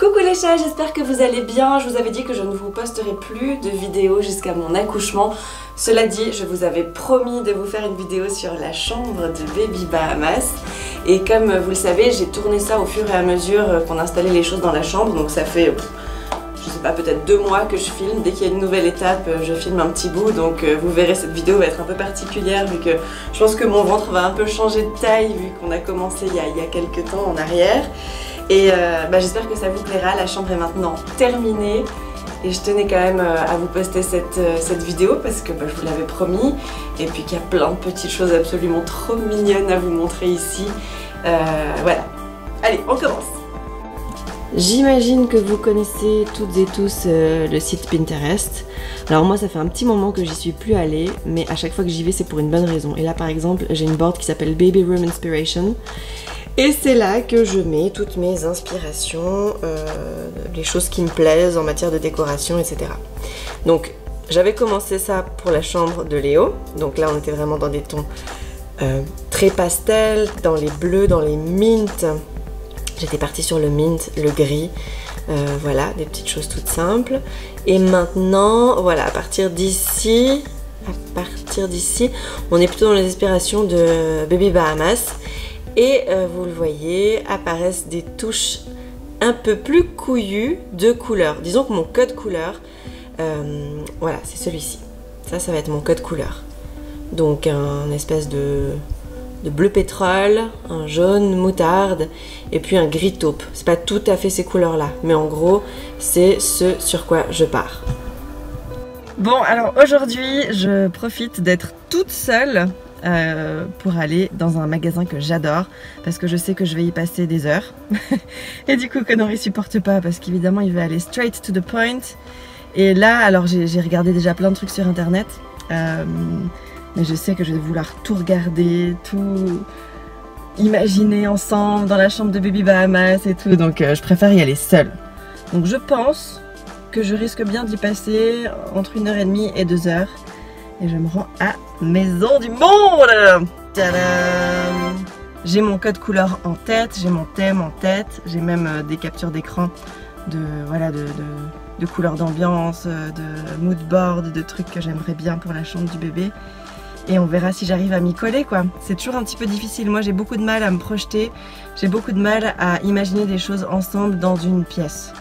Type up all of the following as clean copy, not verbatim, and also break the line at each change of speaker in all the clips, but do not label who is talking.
Coucou les chats, j'espère que vous allez bien. Je vous avais dit que je ne vous posterai plus de vidéos jusqu'à mon accouchement. Cela dit, je vous avais promis de vous faire une vidéo sur la chambre de Baby Bahamas. Et comme vous le savez, j'ai tourné ça au fur et à mesure qu'on installait les choses dans la chambre. Donc ça fait, je sais pas, peut-être 2 mois que je filme. Dès qu'il y a une nouvelle étape, je filme un petit bout. Donc vous verrez, cette vidéo va être un peu particulière vu que je pense que mon ventre va un peu changer de taille vu qu'on a commencé il y a quelques temps en arrière. Et j'espère que ça vous plaira. La chambre est maintenant terminée et je tenais quand même à vous poster cette vidéo parce que je vous l'avais promis, et puis qu'il y a plein de petites choses absolument trop mignonnes à vous montrer ici. Voilà, allez, on commence. J'imagine que vous connaissez toutes et tous le site Pinterest. Alors moi ça fait un petit moment que j'y suis plus allée, mais à chaque fois que j'y vais c'est pour une bonne raison. Et là par exemple j'ai une board qui s'appelle Baby Room Inspiration. Et c'est là que je mets toutes mes inspirations, les choses qui me plaisent en matière de décoration, etc. Donc j'avais commencé ça pour la chambre de Léo. Donc là on était vraiment dans des tons très pastels, dans les bleus, dans les mints. J'étais partie sur le mint, le gris, voilà, des petites choses toutes simples. Et maintenant, voilà, à partir d'ici, on est plutôt dans les inspirations de Baby Bahamas. Et vous le voyez, apparaissent des touches un peu plus couillues de couleurs. Disons que mon code couleur, voilà, c'est celui-ci. Ça va être mon code couleur. Donc un espèce de bleu pétrole, un jaune moutarde et puis un gris taupe. C'est pas tout à fait ces couleurs-là, mais en gros, c'est ce sur quoi je pars. Bon, alors aujourd'hui, je profite d'être toute seule pour aller dans un magasin que j'adore parce que je sais que je vais y passer des heures et du coup Connery supporte pas parce qu'évidemment il veut aller straight to the point. Et là, alors j'ai regardé déjà plein de trucs sur internet, mais je sais que je vais vouloir tout regarder, tout imaginer ensemble dans la chambre de Baby Bahamas et tout, donc je préfère y aller seule. Donc je pense que je risque bien d'y passer entre 1h30 et 2h. Et je me rends à Maison du Monde. Tadam! J'ai mon code couleur en tête, j'ai mon thème en tête, j'ai même des captures d'écran de couleurs d'ambiance, de mood board, de trucs que j'aimerais bien pour la chambre du bébé. Et on verra si j'arrive à m'y coller, quoi. C'est toujours un petit peu difficile. Moi j'ai beaucoup de mal à me projeter, j'ai beaucoup de mal à imaginer des choses ensemble dans une pièce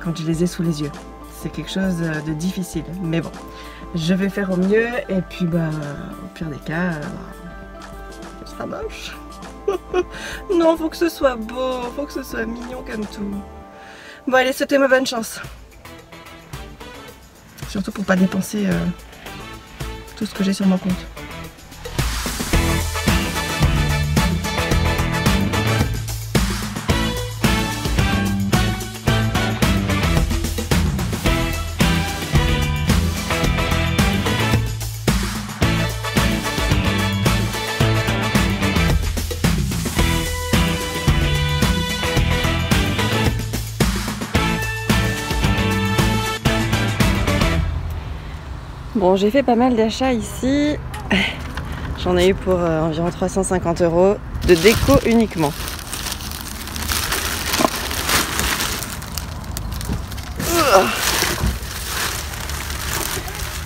quand je les ai sous les yeux. C'est quelque chose de difficile, mais bon. Je vais faire au mieux et puis au pire des cas, ce sera moche. Non, faut que ce soit beau, faut que ce soit mignon comme tout. Bon allez, souhaitez-moi bonne chance. Surtout pour pas dépenser tout ce que j'ai sur mon compte. Bon, j'ai fait pas mal d'achats ici. J'en ai eu pour environ 350 € de déco uniquement.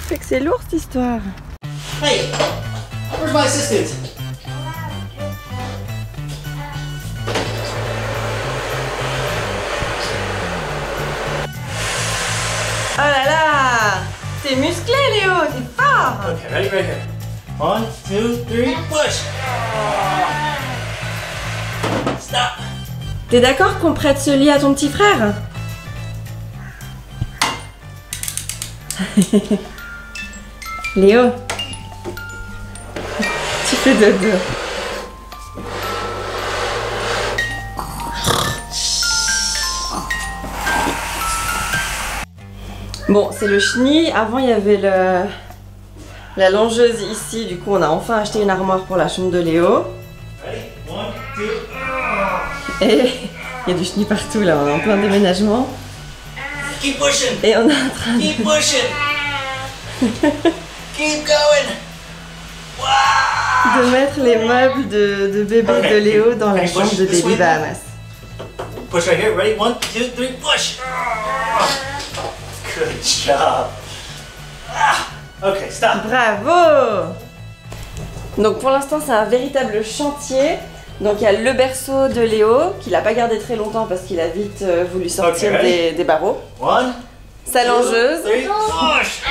Fait que c'est lourd cette histoire.
Hey, where's my assistant?
Oh là là! T'es musclé Léo, t'es fort!
Okay, ready right here. 1, 2, 3, push! Stop!
T'es d'accord qu'on prête ce lit à ton petit frère? Léo, tu fais dodo. Bon, c'est le chenil. Avant, il y avait la longeuse ici. Du coup, on a enfin acheté une armoire pour la chambre de Léo. Et il y a du chenil partout là. On est en plein déménagement.
Keep pushing!
Et on est en train de...
Keep pushing! Keep going! Wow!
de mettre les meubles de bébé de Léo dans la chambre de Baby Bahamas.
Push right here. Ready? 1, 2, 3, push. Good job. Okay, stop.
Bravo! Donc pour l'instant c'est un véritable chantier. Donc il y a le berceau de Léo qu'il n'a pas gardé très longtemps parce qu'il a vite voulu sortir des barreaux.
1,
Sa longeuse.
2, 3, push.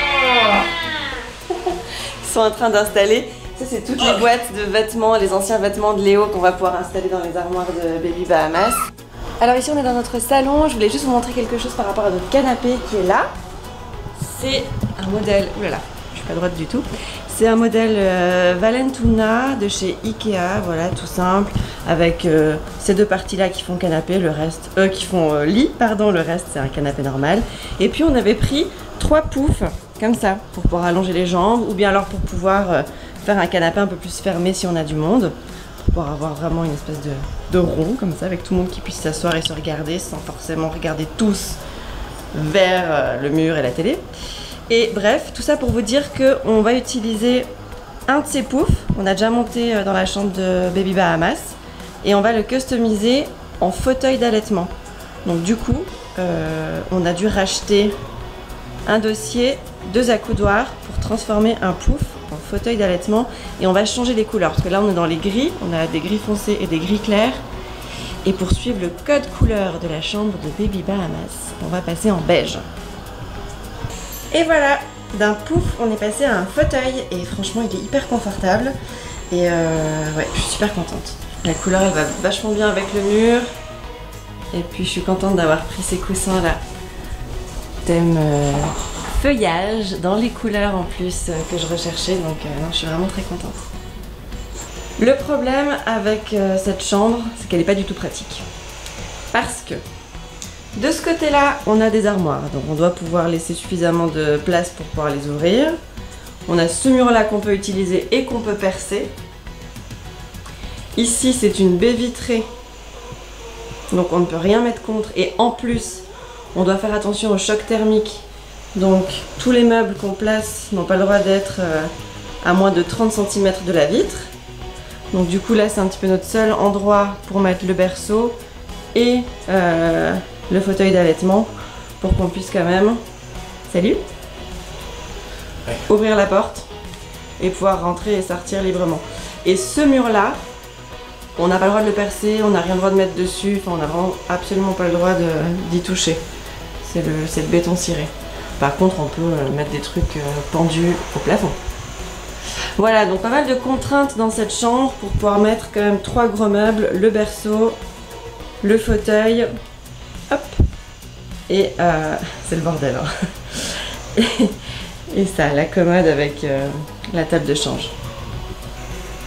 Ils sont en train d'installer. Ça c'est toutes les boîtes de vêtements, les anciens vêtements de Léo qu'on va pouvoir installer dans les armoires de Baby Bahamas. Alors ici on est dans notre salon, je voulais juste vous montrer quelque chose par rapport à notre canapé qui est là. C'est un modèle, oulala, je suis pas droite du tout. C'est un modèle Valentuna de chez Ikea, voilà, tout simple, avec ces deux parties là qui font canapé, le reste, qui font lit, pardon, le reste c'est un canapé normal. Et puis on avait pris 3 poufs, comme ça, pour pouvoir allonger les jambes, ou bien alors pour pouvoir faire un canapé un peu plus fermé si on a du monde, pour pouvoir avoir vraiment une espèce de rond, comme ça, avec tout le monde qui puisse s'asseoir et se regarder, sans forcément regarder tous vers le mur et la télé. Et bref, tout ça pour vous dire qu'on va utiliser un de ces poufs, on a déjà monté dans la chambre de Baby Bahamas, et on va le customiser en fauteuil d'allaitement. Donc du coup, on a dû racheter un dossier, 2 accoudoirs pour transformer un pouf en fauteuil d'allaitement, et on va changer les couleurs, parce que là on est dans les gris, on a des gris foncés et des gris clairs, et pour suivre le code couleur de la chambre de Baby Bahamas, on va passer en beige. Et voilà, d'un pouf, on est passé à un fauteuil et franchement, il est hyper confortable. Et ouais, je suis super contente. La couleur, elle va vachement bien avec le mur. Et puis, je suis contente d'avoir pris ces coussins là. Thème feuillage, dans les couleurs en plus que je recherchais. Donc, non, je suis vraiment très contente. Le problème avec cette chambre, c'est qu'elle n'est pas du tout pratique. Parce que de ce côté-là, on a des armoires, donc on doit pouvoir laisser suffisamment de place pour pouvoir les ouvrir. On a ce mur-là qu'on peut utiliser et qu'on peut percer. Ici, c'est une baie vitrée, donc on ne peut rien mettre contre. Et en plus, on doit faire attention au choc thermique. Donc tous les meubles qu'on place n'ont pas le droit d'être à moins de 30 cm de la vitre. Donc du coup, là, c'est un petit peu notre seul endroit pour mettre le berceau et le fauteuil d'allaitement pour qu'on puisse quand même, salut, ouvrir la porte et pouvoir rentrer et sortir librement. Et ce mur là, on n'a pas le droit de le percer, on n'a rien le droit de mettre dessus, enfin on n'a vraiment absolument pas le droit d'y toucher. C'est le béton ciré. Par contre on peut mettre des trucs pendus au plafond. Voilà, donc pas mal de contraintes dans cette chambre pour pouvoir mettre quand même 3 gros meubles, le berceau, le fauteuil, hop, et c'est le bordel, hein. et ça, la commode avec la table de change.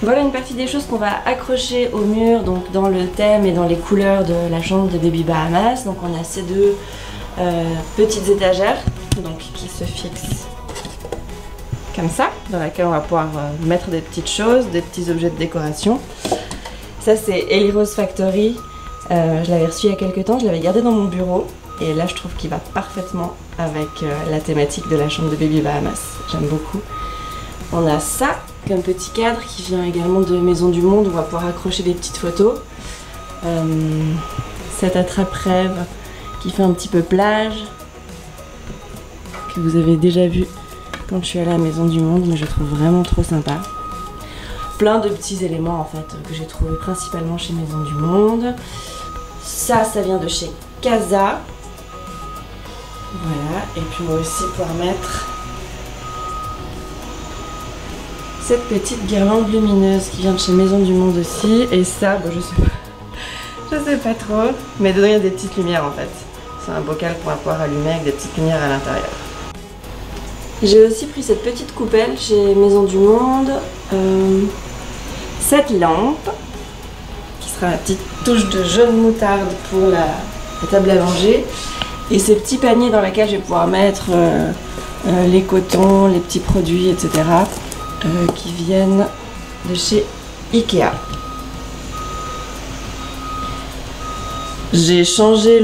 Voilà une partie des choses qu'on va accrocher au mur, donc dans le thème et dans les couleurs de la chambre de Baby Bahamas. Donc on a ces 2 petites étagères, donc qui se fixent comme ça, dans laquelle on va pouvoir mettre des petites choses, des petits objets de décoration. Ça c'est Ellie Rose Factory. Je l'avais reçu il y a quelques temps, je l'avais gardé dans mon bureau et là je trouve qu'il va parfaitement avec la thématique de la chambre de Baby Bahamas. J'aime beaucoup. On a ça comme petit cadre qui vient également de Maison du Monde où on va pouvoir accrocher des petites photos. Cette attrape-rêve qui fait un petit peu plage, que vous avez déjà vu quand je suis allée à Maison du Monde, mais je trouve vraiment trop sympa. Plein de petits éléments en fait que j'ai trouvé principalement chez Maison du Monde. Ça vient de chez Casa. Voilà, et puis on va aussi pouvoir mettre cette petite guirlande lumineuse qui vient de chez Maison du Monde aussi. Et ça, bon, je sais pas trop, mais dedans il y a des petites lumières en fait. C'est un bocal qu'on va pouvoir allumer avec des petites lumières à l'intérieur. J'ai aussi pris cette petite coupelle chez Maison du Monde. Cette lampe, qui sera la petite touche de jaune moutarde pour la table à langer. Et ces petits paniers dans lesquels je vais pouvoir mettre les cotons, les petits produits, etc. Qui viennent de chez Ikea. J'ai changé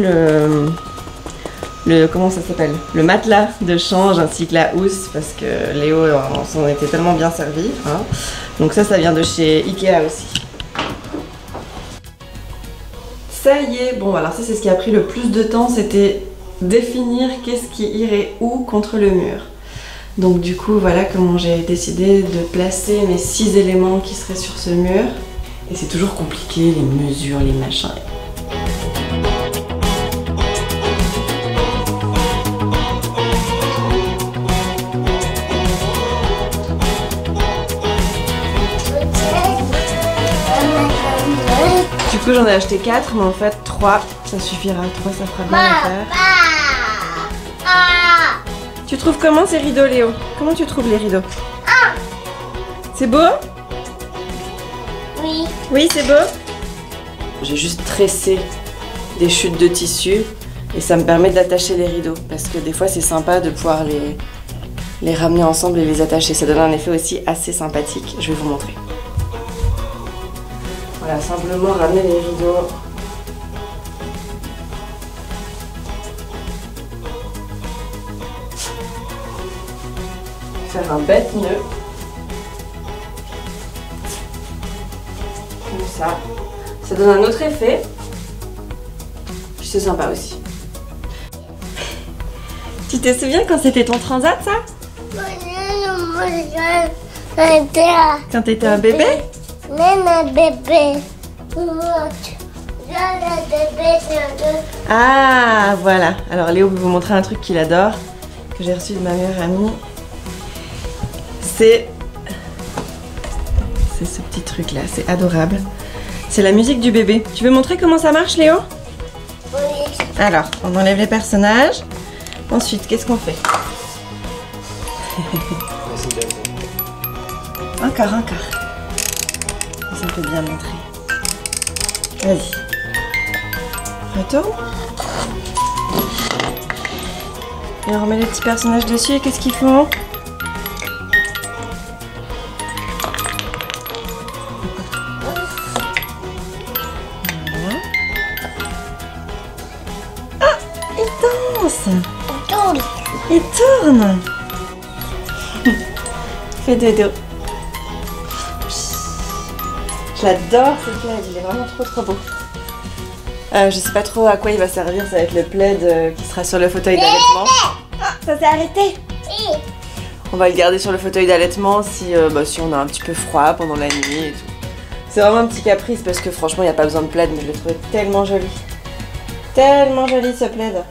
comment ça s'appelle, le matelas de change ainsi que la housse parce que Léo s'en était tellement bien servi, hein. Donc ça vient de chez Ikea aussi. Ça y est, bon alors ça c'est ce qui a pris le plus de temps, c'était définir qu'est-ce qui irait où contre le mur. Donc du coup voilà comment j'ai décidé de placer mes 6 éléments qui seraient sur ce mur. Et c'est toujours compliqué, les mesures, les machins. Du coup j'en ai acheté 4, mais en fait 3 ça suffira, 3 ça fera bien l'affaire. Tu trouves comment ces rideaux, Léo? Comment tu trouves les rideaux? C'est beau?
Oui.
Oui, c'est beau? J'ai juste tressé des chutes de tissu et ça me permet d'attacher les rideaux parce que des fois c'est sympa de pouvoir les ramener ensemble et les attacher. Ça donne un effet aussi assez sympathique. Je vais vous montrer. Voilà, simplement ramener les rideaux. Faire un bête nœud. Comme ça. Ça donne un autre effet. Puis c'est sympa aussi. Tu te souviens quand c'était ton transat, ça? Quand t'étais un bébé? Ah, voilà. Alors Léo veut vous montrer un truc qu'il adore, que j'ai reçu de ma meilleure amie. C'est ce petit truc là, c'est adorable. C'est la musique du bébé. Tu veux montrer comment ça marche, Léo?
Oui.
Alors, on enlève les personnages. Ensuite, qu'est-ce qu'on fait? Encore. Ça peut bien montrer. Vas-y. Retourne. Et on remet les petits personnages dessus et qu'est-ce qu'ils font? Voilà. Ah! Il danse! Il tourne! Fais dodo. Je l'adore ce plaid, il est vraiment trop beau. Je sais pas trop à quoi il va servir, ça va être le plaid qui sera sur le fauteuil d'allaitement. Ah, ça s'est arrêté!
Oui.
On va le garder sur le fauteuil d'allaitement si on a un petit peu froid pendant la nuit et tout. C'est vraiment un petit caprice parce que franchement il n'y a pas besoin de plaid, mais je l'ai trouvé tellement joli. Tellement joli ce plaid.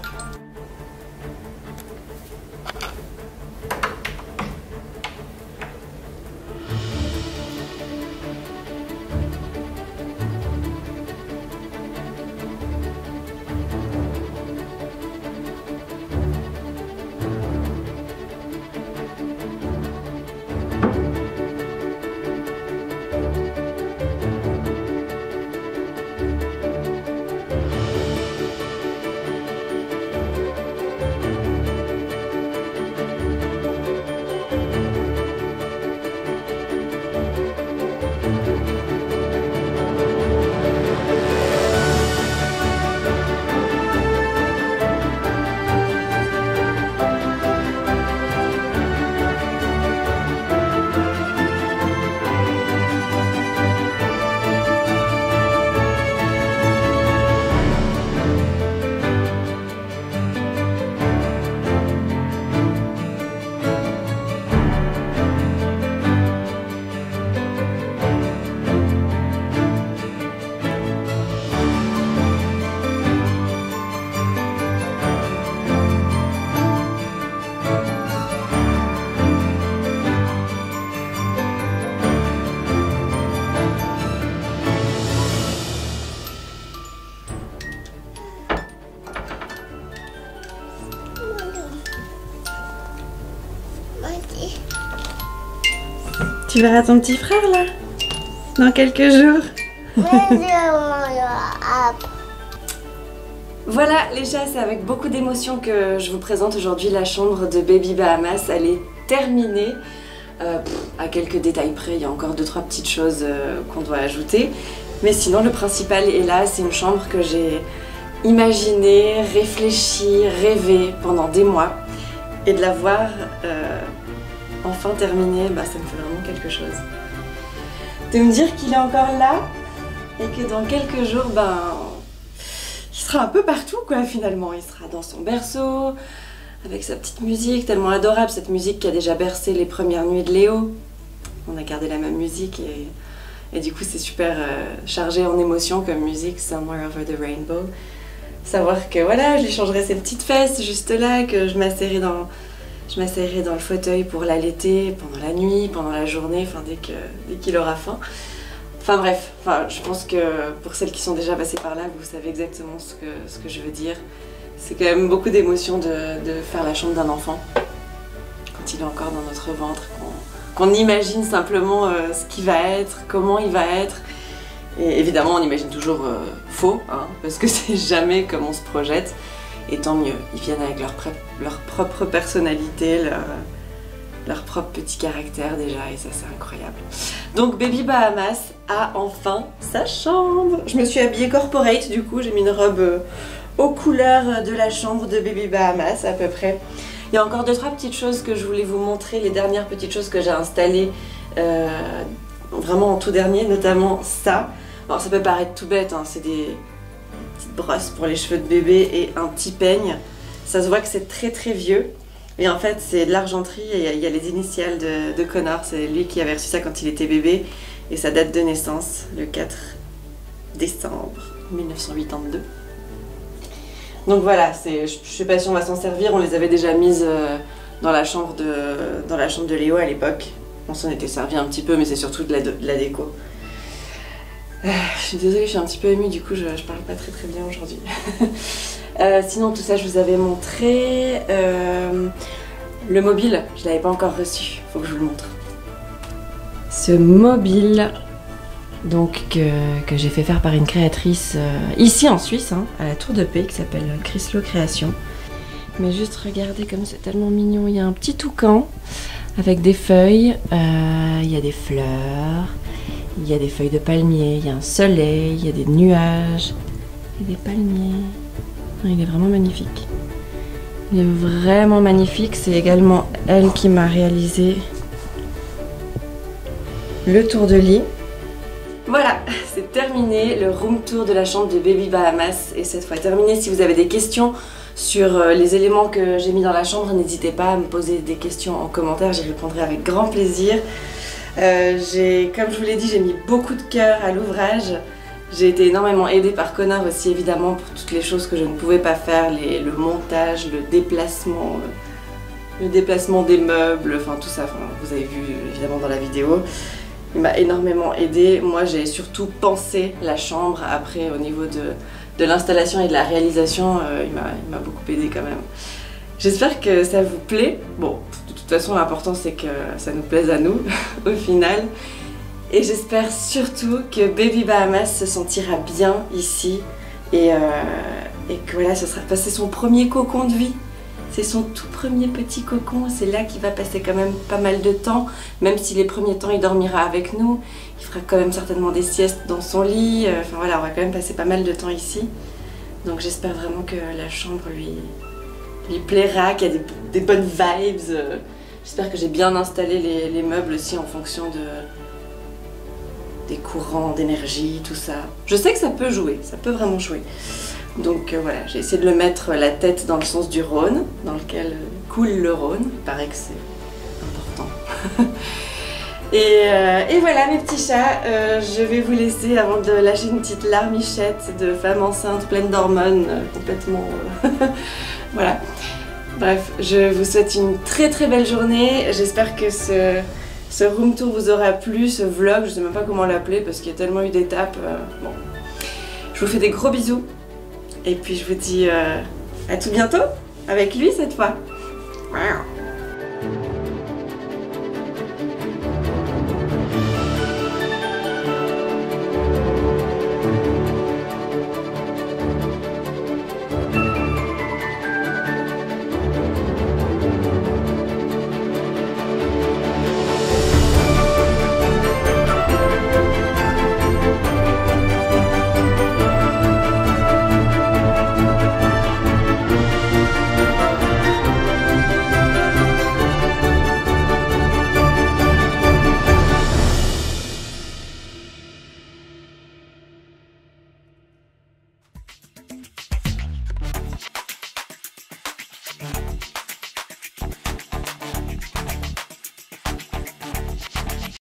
Tu verras ton petit frère là, dans quelques jours. Voilà les chats, c'est avec beaucoup d'émotion que je vous présente aujourd'hui la chambre de Baby Bahamas. Elle est terminée, à quelques détails près, il y a encore 2-3 petites choses qu'on doit ajouter. Mais sinon le principal est là, c'est une chambre que j'ai imaginée, réfléchie, rêvée pendant des mois. Et de la voir enfin terminée, ça me fait vraiment quelque chose. De me dire qu'il est encore là et que dans quelques jours, sera un peu partout quoi finalement. Il sera dans son berceau, avec sa petite musique tellement adorable, cette musique qui a déjà bercé les premières nuits de Léo. On a gardé la même musique et du coup c'est super chargé en émotions comme musique, Somewhere Over the Rainbow. Savoir que voilà, je lui changerai ses petites fesses juste là, que je m'asserai dans le fauteuil pour l'allaiter pendant la nuit, pendant la journée, enfin dès qu'il aura faim. Enfin bref, je pense que pour celles qui sont déjà passées par là, vous savez exactement ce que je veux dire. C'est quand même beaucoup d'émotions de faire la chambre d'un enfant quand il est encore dans notre ventre, qu'on imagine simplement ce qu'il va être, comment il va être. Et évidemment, on imagine toujours faux, hein, parce que c'est jamais comme on se projette. Et tant mieux, ils viennent avec leur propre personnalité, leur propre petit caractère déjà, et ça c'est incroyable. Donc Baby Bahamas a enfin sa chambre. Je me suis habillée corporate du coup, j'ai mis une robe aux couleurs de la chambre de Baby Bahamas à peu près. Il y a encore 2-3 petites choses que je voulais vous montrer, les dernières petites choses que j'ai installées vraiment en tout dernier, notamment ça. Alors ça peut paraître tout bête, hein, c'est des petites brosses pour les cheveux de bébé et un petit peigne. Ça se voit que c'est très très vieux. Et en fait c'est de l'argenterie et il y a les initiales de Connor, c'est lui qui avait reçu ça quand il était bébé. Et sa date de naissance, le 4 décembre 1982. Donc voilà, je sais pas si on va s'en servir, on les avait déjà mises dans la chambre de Léo à l'époque. On s'en était servi un petit peu, mais c'est surtout de la déco. Je suis désolée, je suis un petit peu émue, du coup je parle pas très bien aujourd'hui. Sinon tout ça je vous avais montré. Le mobile, je l'avais pas encore reçu, faut que je vous le montre. Ce mobile donc que j'ai fait faire par une créatrice ici en Suisse, hein, à la Tour de Paix, qui s'appelle Chryslo Création. Mais juste regardez comme c'est tellement mignon, il y a un petit toucan avec des feuilles, il y a des fleurs, il y a des feuilles de palmier, il y a un soleil, il y a des nuages, il y a des palmiers. Il est vraiment magnifique. Il est vraiment magnifique, c'est également elle qui m'a réalisé le tour de lit. Voilà, c'est terminé, le room tour de la chambre de Baby Bahamas est cette fois terminé. Si vous avez des questions sur les éléments que j'ai mis dans la chambre, n'hésitez pas à me poser des questions en commentaire, j'y répondrai avec grand plaisir. Comme je vous l'ai dit, j'ai mis beaucoup de cœur à l'ouvrage. J'ai été énormément aidée par Connor aussi évidemment pour toutes les choses que je ne pouvais pas faire, le montage, le déplacement des meubles, enfin tout ça, vous avez vu évidemment dans la vidéo. Il m'a énormément aidée. Moi j'ai surtout pensé la chambre, après au niveau de l'installation et de la réalisation, il m'a beaucoup aidée quand même. J'espère que ça vous plaît. Bon, de toute façon l'important c'est que ça nous plaise à nous au final. Et j'espère surtout que Baby Bahamas se sentira bien ici et que voilà, c'est son premier cocon de vie. C'est son tout premier petit cocon, c'est là qu'il va passer quand même pas mal de temps, même si les premiers temps il dormira avec nous, il fera quand même certainement des siestes dans son lit, enfin voilà, on va quand même passer pas mal de temps ici. Donc j'espère vraiment que la chambre lui plaira, qu'il y a des bonnes vibes. J'espère que j'ai bien installé les meubles aussi en fonction des courants d'énergie, tout ça. Je sais que ça peut jouer, ça peut vraiment jouer. Donc voilà, j'ai essayé de le mettre la tête dans le sens du Rhône, dans lequel coule le Rhône. Il paraît que c'est important. et voilà mes petits chats, je vais vous laisser avant de lâcher une petite larmichette de femme enceinte pleine d'hormones, complètement... voilà. Bref, je vous souhaite une très belle journée. J'espère que ce room tour vous aura plu, ce vlog, je sais même pas comment l'appeler parce qu'il y a tellement eu d'étapes. Bon. Je vous fais des gros bisous. Et puis je vous dis à tout bientôt, avec lui cette fois.